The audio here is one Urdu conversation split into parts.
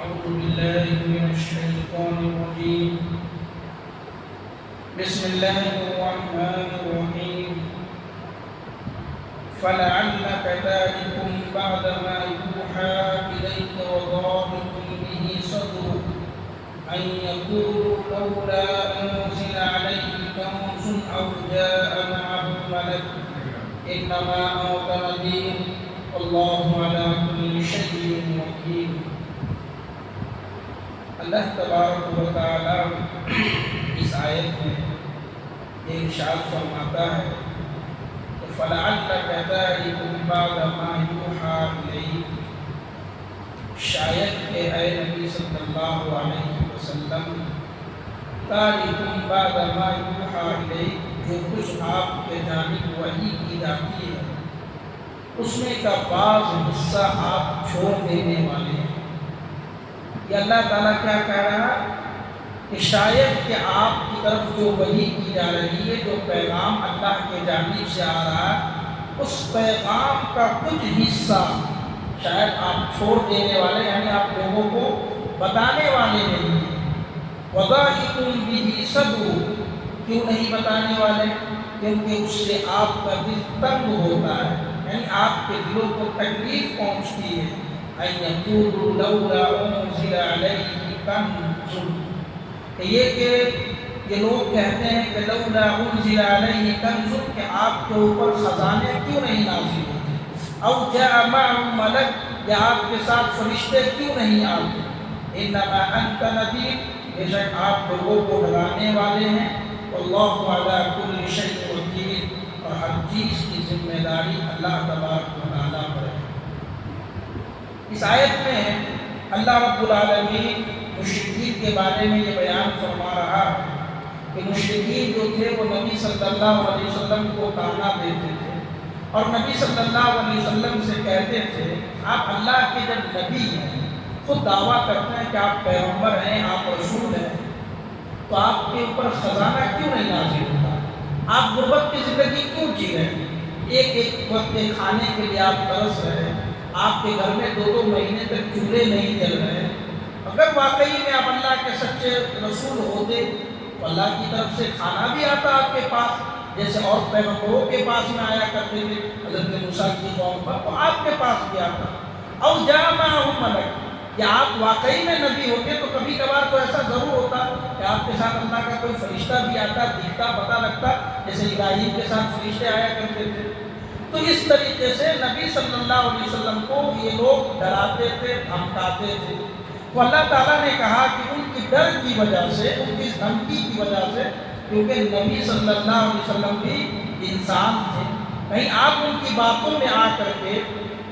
أعوذ بالله من الشيطان الرجيم. بسم الله الرحمن الرحيم. فلعلك تارك بعد ما يوحى إليك وضاحك به صدرك أن يقولوا لولا أنزل عليه كنز أو جاء معه ملك إنما أنت نذير والله على كل شيء وكيل. اللہ تبارک و تعالی اس آیت میں یہ ارشاد فرماتا ہے کہ فَلَعَلَّكَ تَارِكٌ بَعْدَ مَا يُوحَى إِلَيْكَ، شاید کہ اے نبی صلی اللہ علیہ وسلم تَارِكٌ بَعْدَ مَا يُوحَى إِلَيْكَ، جو کچھ آپ کے جانب وحی کی جاتی ہے اس میں کا بعض حصہ آپ چھوڑ دینے والے ہیں۔ یہ اللہ تعالیٰ کیا کہہ رہا ہے کہ شاید کہ آپ کی طرف جو وحی کی جا رہی ہے، جو پیغام اللہ کے جانب سے آ رہا ہے، اس پیغام کا کچھ حصہ شاید آپ چھوڑ دینے والے، یعنی آپ لوگوں کو بتانے والے نہیں ہیں۔ وَضَاحِكٌ بِهِ صَدْرُكَ، کیوں نہیں بتانے والے؟ کیونکہ اس سے آپ کا دل تنگ ہوتا ہے، یعنی آپ کے دلوں کو تکلیف پہنچتی ہے۔ أَن يَقُولُوا لَوْلَا أُنزِلَ عَلَيْهِ كَنزٌ، یہ لوگ کہتے ہیں کہ لولا انزل علیہ کنز، کہ آپ کے اوپر خزانے کیوں نہیں نازل ہوتے، او جاء معه ملک، یا آپ کے ساتھ فرشتے کیوں نہیں آتے۔ انما انت نذیر، بے شک آپ لوگوں کو ڈرانے والے ہیں۔ واللہ علی کل شیء وکیل، اور ہر چیز کی ذمہ داری اللہ تبارک و تعالیٰ پر ہے۔ اس آیت میں اللہ رب العالمین مشرکین کے بارے میں یہ بیان فرما رہا ہے کہ مشرکین جو تھے وہ نبی صلی اللہ علیہ وسلم کو طعنہ دیتے تھے اور نبی صلی اللہ علیہ وسلم سے کہتے تھے آپ اللہ کے جب نبی ہیں، خود دعویٰ کرتے ہیں کہ آپ پیغمبر ہیں، آپ رسول ہیں، تو آپ کے اوپر خزانہ کیوں نہیں نازل ہوتا؟ آپ غربت کی زندگی کیوں جی رہے ہیں؟ ایک وقت کے کھانے کے لیے آپ ترس رہے ہیں، آپ کے گھر میں 2 مہینے تک چولہے نہیں جل رہے ہیں۔ اگر واقعی میں آپ اللہ کے سچے رسول ہوتے تو اللہ کی طرف سے کھانا بھی آتا آپ کے پاس، جیسے اور پیغمبروں کے پاس میں آیا کرتے تھے حضرت موسیٰ کی قوم پر، تو آپ کے پاس بھی آتا۔ او جاء معه ملک، یا آپ واقعی میں نبی ہوتے تو کبھی کبھار تو ایسا ضرور ہوتا کہ آپ کے ساتھ اللہ کا کوئی فرشتہ بھی آتا، دکھتا، پتہ لگتا، جیسے ابراہیم کے ساتھ فرشتے آیا کرتے تھے۔ تو اس طریقے سے نبی صلی اللہ علیہ وسلم کو یہ لوگ ڈراتے تھے، دھمکاتے تھے۔ تو اللہ تعالیٰ نے کہا کہ ان کی ڈر کی وجہ سے، ان کی دھمکی کی وجہ سے، کیونکہ نبی صلی اللہ علیہ وسلم بھی انسان تھے، کہیں آپ ان کی باتوں میں آ کر کے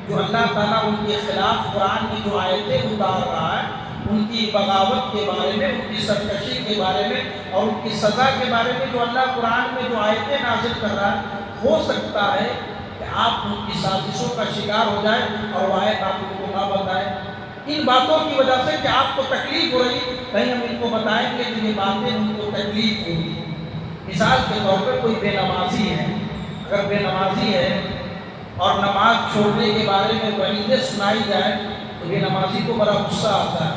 جو اللہ تعالیٰ ان کے خلاف قرآن کی جو آیتیں اتار رہا ہے، ان کی بغاوت کے بارے میں، ان کی سرکشی کے بارے میں اور ان کی سزا کے بارے میں جو اللہ قرآن میں جو آیتیں نازل کر رہا ہے، ہو سکتا ہے کہ آپ ان کی سازشوں کا شکار ہو جائے اور وہ آیت آپ ان کو نہ بتائیں۔ ان باتوں کی وجہ سے کہ آپ کو تکلیف ہو رہی، کہیں ہم ان کو بتائیں گے کہ یہ باتیں ان کو تکلیف ہوگی۔ مثال کے طور پر کوئی بے نمازی ہے، اگر بے نمازی ہے اور نماز چھوڑنے کے بارے میں وعیدیں سنائی جائے تو بے نمازی کو بڑا غصہ آتا ہے۔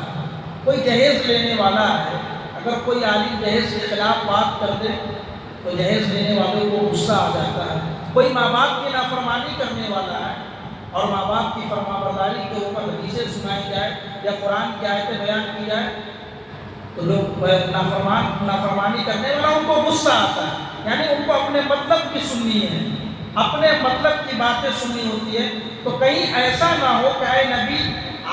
کوئی جہیز لینے والا ہے، اگر کوئی عالم جہیز کے خلاف بات کر دے تو جہیز لینے والے کو غصہ آ جاتا ہے۔ کوئی ماں باپ کی نافرمانی کرنے والا ہے اور ماں باپ کی فرمانبرداری کے اوپر حدیثیں سنائی جائے یا قرآن کی آیتیں بیان کی جائے تو لوگ نافرمانی کرنے والا ان کو غصہ آتا ہے، یعنی ان کو اپنے مطلب کی سننی ہے، اپنے مطلب کی باتیں سننی ہوتی ہے۔ تو کہیں ایسا نہ ہو کہ اے نبی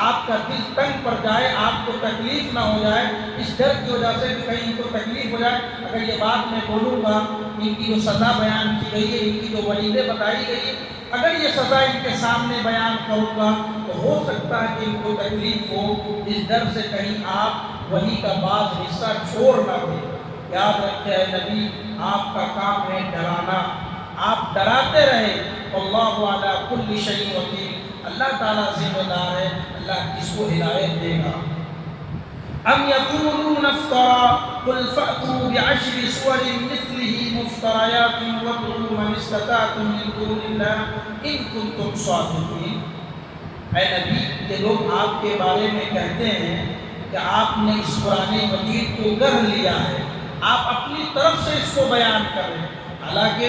آپ کا دل تنگ پڑ جائے، آپ کو تکلیف نہ ہو جائے، اس ڈر کی وجہ سے کہ کہیں ان کو تکلیف ہو جائے، اگر یہ بات میں بولوں گا، ان کی جو سزا بیان کی گئی ہے، ان کی جو وعیدیں بتائی گئی ہے، اگر یہ سزا ان کے سامنے بیان کروں گا تو ہو سکتا ہے کہ ان کو تکلیف ہو، اس ڈر سے کہیں آپ وحی کا بعض حصہ چھوڑ نہ دیں۔ یاد رکھے اے نبی، آپ کا کام ہے ڈرانا، آپ ڈراتے رہے۔ اللہ علی کل شیء وکیل، اللہ تعالیٰ ذمہ دار ہے، اللہ کس کو ہدایت دے گا۔ ام یقولون افترا قل فأتوا بعشر سور مثلہ مفتریات وادعوا من استطعتم من دون اللہ ان کنتم صادقین۔ اے نبی، یہ لوگ آپ کے بارے میں کہتے ہیں کہ آپ نے اس قرآن مجید کو گڑھ لیا ہے، آپ اپنی طرف سے اس کو بیان کر رہے ہیں۔ حالانکہ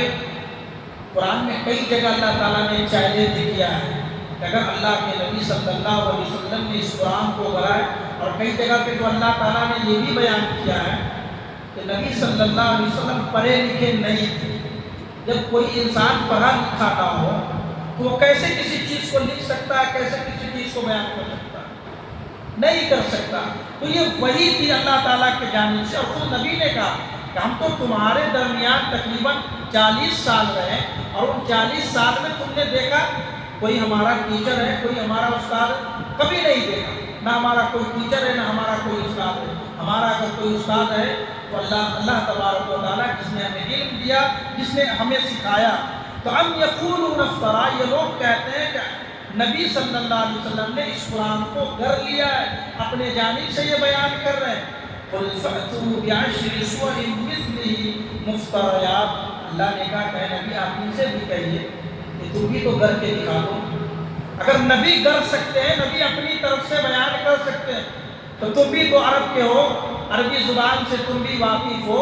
قرآن میں کئی جگہ اللہ تعالیٰ نے چیلنج کیا ہے کہ اگر اللہ کے نبی صلی اللہ علیہ وسلم نے اس قرآن کو گڑھا ہے، اور کئی جگہ پہ تو اللہ تعالیٰ نے یہ بھی بیان کیا ہے کہ نبی صلی اللہ علیہ وسلم پڑھے لکھے نہیں تھے۔ جب کوئی انسان پڑھا لکھا نہ ہو تو وہ کیسے کسی چیز کو لکھ سکتا ہے، کیسے کسی چیز کو بیان کر سکتا ہے؟ نہیں کر سکتا۔ تو یہ وحی تھی اللہ تعالیٰ کے جانب سے، اور خود نبی نے کہا کہ ہم تو تمہارے درمیان تقریباً 40 سال رہے، اور ان 40 سال میں تم نے دیکھا کوئی ہمارا ٹیچر ہے، کوئی ہمارا استاد کبھی نہیں دیکھا، نہ ہمارا کوئی ٹیچر ہے، نہ ہمارا کوئی استاد ہے۔ ہمارا اگر کوئی استاد ہے تو اللہ تبارک و تعالیٰ جس نے ہمیں علم دیا، جس نے ہمیں سکھایا۔ تو ہم یقولون افترا، یہ لوگ کہتے ہیں کہ نبی صلی اللہ علیہ وسلم نے اس قرآن کو گھر لیا ہے، اپنے جانب سے یہ بیان کر رہے ہیں۔ قُلْ فَأْتُوا بِعَشْرِ سُوَرٍ مِثْلِهِ مُفْتَرَيَاتٍ، اللہ نے کہا کہ نبی آپ ان سے بھی کہیے کہ تم بھی تو گھر کے دکھا دو۔ اگر نبی گھر سکتے ہیں، نبی اپنی طرف سے بیان کر سکتے ہیں، تو تم بھی تو عرب کے ہو، عربی زبان سے تم بھی واقف ہو،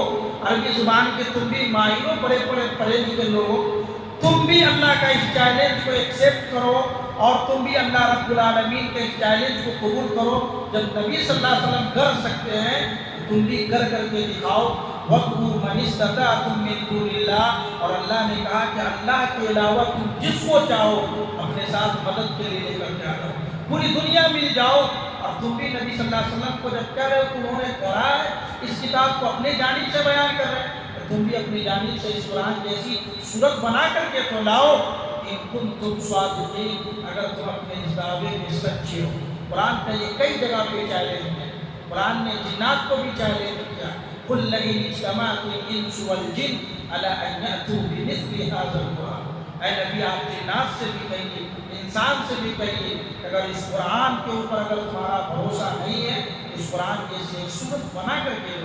عربی زبان کے تم بھی ماہر ہو، پڑھے لکھے لوگ ہو، تم بھی اللہ کا اس چیلنج کو ایکسیپٹ کرو، اور تم بھی اللہ رب العالمین کے اس چیلنج کو قبول کرو۔ جب نبی صلی اللہ علیہ وسلم کر سکتے ہیں، تم بھی کر کے دکھاؤ۔ وَادْعُوا مَنِ اسْتَطَعْتُم مِّن دُونِ اللَّهِ، اور اللہ نے کہا کہ اللہ کے علاوہ تم جس کو چاہو اپنے ساتھ مدد کے لیے لے کر کے آ جاؤ، پوری دنیا مل جاؤ۔ اور تم بھی نبی صلی اللہ علیہ وسلم کو جب کہہ رہے ہو کہ انہوں نے کہا ہے اس کتاب کو اپنے جانب سے بیان کر رہے ہیں، تو تم بھی اپنی جانب سے اس قرآن جیسی صورت بنا کر کے تو لاؤ۔ ان کنتم صادقین، اگر تم اپنے اس دعوے میں سچے ہو۔ قرآن کا یہ کئی جگہ پہ چیلنج ہے۔ قرآن نے جنات کو بھی چیلنج کیا، قُلْ لَئِنِ اجْتَمَعَتِ الْإِنسُ وَالْجِنُّ عَلَىٰ أَن يَأْتُوا بِمِثْلِ هَٰذَا الْقُرْآنِ، اے نبی آپ جنات سے بھی کہیے، انسان سے بھی کہیے، اگر اس قرآن کے اوپر اگر تمہارا بھروسہ نہیں ہے، اس قرآن جیسی ایک صورت بنا کر کے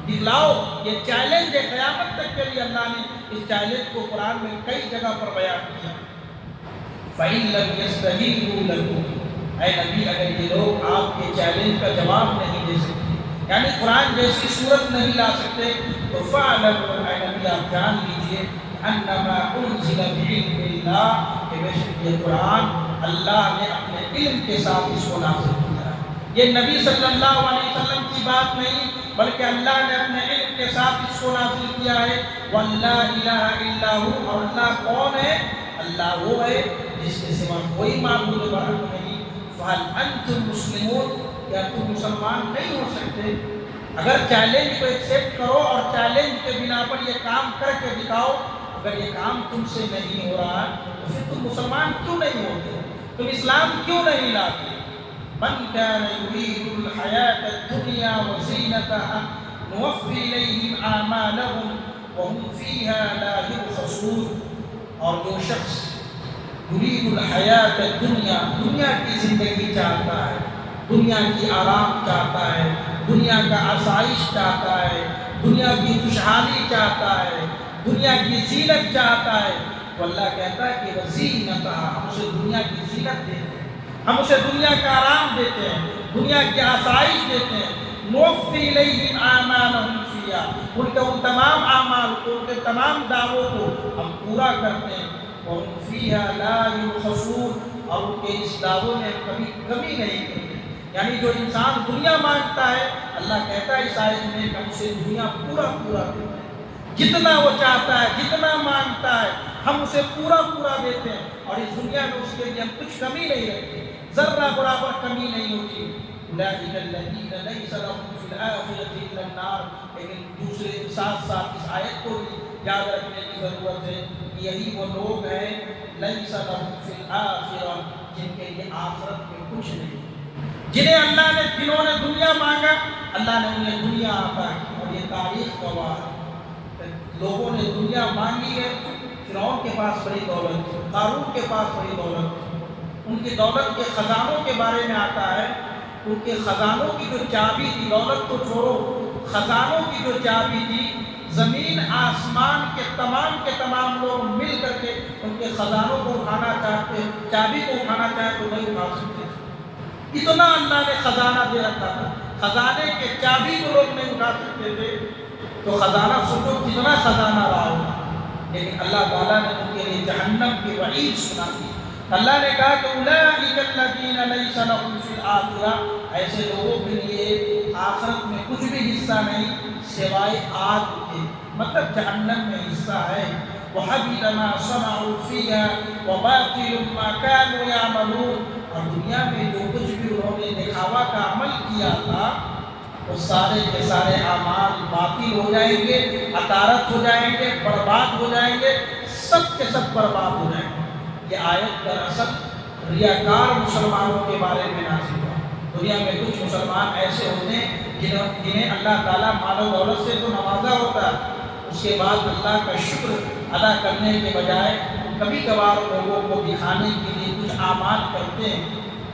دکھلاؤ۔ یہ چیلنج ہے قیامت تک کے لیے۔ اللہ نے اس چیلنج کو قرآن میں کئی جگہ پر بیان کیا۔ فَإِن لَّمْ يَسْتَجِيبُوا لَكُمْ، اے نبی اگر یہ لوگ آپ کے چیلنج کا جواب نہیں دے سکتے، یعنی قرآن جیسی صورت نہیں لا سکتے، تو فَاعْلَمُوا، اے نبی آپ جان لیجئے، أَنَّمَا أُنزِلَ بِعِلْمِ اللَّهِ، کہ بے شک یہ قرآن اللہ نے اپنے علم کے ساتھ اس کو نازل کیا ہے۔ یہ نبی صلی اللہ علیہ وسلم کی بات نہیں، بلکہ اللہ نے اپنے علم کے ساتھ اس کو نازل کیا ہے۔ وَلَا إِلَٰهَ إِلَّا هُوَ، اور اللہ کون ہے؟ اللہ وہ ہے جس کے سوا کوئی معبود برحق نہیں۔ فَهَلْ أَنْتُمْ مُسْلِمُونَ، کیا تم مسلمان نہیں ہو سکتے؟ اگر چیلنج کو ایکسیپٹ کرو اور چیلنج کے بنا پر یہ کام کر کے دکھاؤ، اگر یہ کام تم سے نہیں ہو رہا تو پھر تم مسلمان کیوں نہیں ہوتے؟ تم اسلام کیوں نہیں لاتے؟ مَنْ كَانَ يُرِيدُ الْحَيَاةَ الدُّنْيَا وَزِينَتَهَا نُوَفِّ إِلَيْهِمْ أَعْمَالَهُمْ وَهُمْ فِيهَا لَا يُبْخَسُونَ، اور جو شخص یرید الحیات الدنیا، دنیا کی زندگی چاہتا ہے، دنیا کی آرام چاہتا ہے، دنیا کا آسائش چاہتا ہے، دنیا کی خوشحالی چاہتا ہے، دنیا کی زینت چاہتا ہے، تو اللہ کہتا ہے کہ وزینتہا، ہم اسے دنیا کی زینت دیتے ہیں، ہم اسے دنیا کا آرام دیتے ہیں، دنیا کی آسائش دیتے ہیں۔ نوفی الیہم اعمالہم فیہا، ان کے ان تمام اعمال کو، ان کے تمام دعووں کو ہم پورا کرتے ہیں۔ وَهُمْ فِيهَا لَا يُبْخَسُونَ، اور ان کے اس دعووں میں کبھی کمی نہیں کرتے۔ یعنی جو انسان دنیا مانگتا ہے، اللہ کہتا ہے اس آیت میں کہ ہم اسے دنیا پورا دیتے ہیں، جتنا وہ چاہتا ہے، جتنا مانگتا ہے ہم اسے پورا دیتے ہیں، اور اس دنیا میں اس کے لیے ہم کچھ کمی نہیں رکھتے، ذرہ برابر کمی نہیں ہوتی۔ أُولَٰئِكَ الَّذِينَ لَيْسَ لَهُمْ فِي الْآخِرَةِ إِلَّا النَّارُ، لیکن دوسرے ساتھ اس آیت کو بھی یاد رکھنے کی ضرورت ہے۔ یہی وہ لوگ ہیں لَيْسَ لَهُمْ فِي الْآخِرَةِ، جن کے لیے آخرت میں کچھ نہیں، جنہیں اللہ نے، جنہوں نے دنیا مانگا، اللہ نے انہیں دنیا عطا کی، اور یہ تاریخ گواہ ہے۔ لوگوں نے دنیا مانگی ہے، فرعون کے پاس بڑی دولت تھی، قارون کے پاس بڑی دولت تھی، ان کی دولت کے خزانوں کے بارے میں آتا ہے، ان کے خزانوں کی جو چابی تھی، دولت کو چھوڑو، خزانوں کی جو چابی تھی، زمین آسمان کے تمام لوگ مل کر کے ان کے خزانوں کو اٹھانا چاہتے، چابی کو اٹھانا چاہتے تو نہیں اٹھا سکتے۔ اتنا اللہ نے خزانہ دے رکھا تھا، خزانے کے چابی کو لوگ نہیں اٹھا سکتے تھے، تو خزانہ سوچو کتنا خزانہ رہا ہوگا۔ لیکن اللہ تعالیٰ نے ان کے لیے جہنم کی وعید سنا دی۔ اللہ نے کہا کہ اولئک الذین لیس لہم فی الآخرہ، ایسے لوگوں کے لیے آخرت میں کچھ بھی حصہ نہیں سوائے آگ کے، مطلب جہنم میں حصہ ہے۔ وَحَبِطَ مَا صَنَعُوا فِيهَا وَبَاطِلٌ مَا كَانُوا يَعْمَلُونَ، اور دنیا میں جو کچھ بھی انہوں نے دکھاوا کا عمل کیا تھا وہ سارے کے سارے اعمال باطل ہو جائیں گے، عطارت ہو جائیں گے، برباد ہو جائیں گے، سب کے سب برباد ہو جائیں گے۔ یہ آیت دراصل ریاکار مسلمانوں کے بارے میں نازل ہوا۔ دنیا میں کچھ مسلمان ایسے ہوتے ہیں جنہیں اللہ تعالیٰ مال و دولت سے تو نوازا ہوتا ہے، اس کے بعد اللہ کا شکر ادا کرنے کے بجائے کبھی کبھار لوگوں کو دکھانے کے لیے کچھ اعمال کرتے ہیں،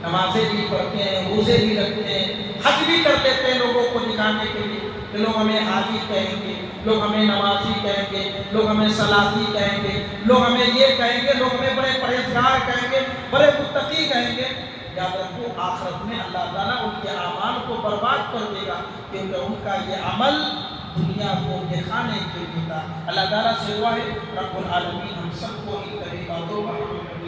نمازیں بھی پڑھتے ہیں، روزے بھی رکھتے ہیں، حج بھی کر لیتے ہیں لوگوں کو دکھانے کے لیے کہ لوگ ہمیں حاجی کہیں گے، لوگ ہمیں نمازی کہیں گے، لوگ ہمیں صلاتی کہیں گے، لوگ ہمیں یہ کہیں گے، لوگ ہمیں بڑے پرہیزگار کہیں گے، بڑے متقی کہیں گے۔ یاد رکھو آخرت میں اللہ تعالیٰ ان کے اعمال کو برباد کر دے گا، کیونکہ ان کا یہ عمل دنیا کو دکھانے کے لیے تھا۔ اللہ تعالیٰ سے دعا ہے رب العالمین ہم سب کو ان طریقاتوں پر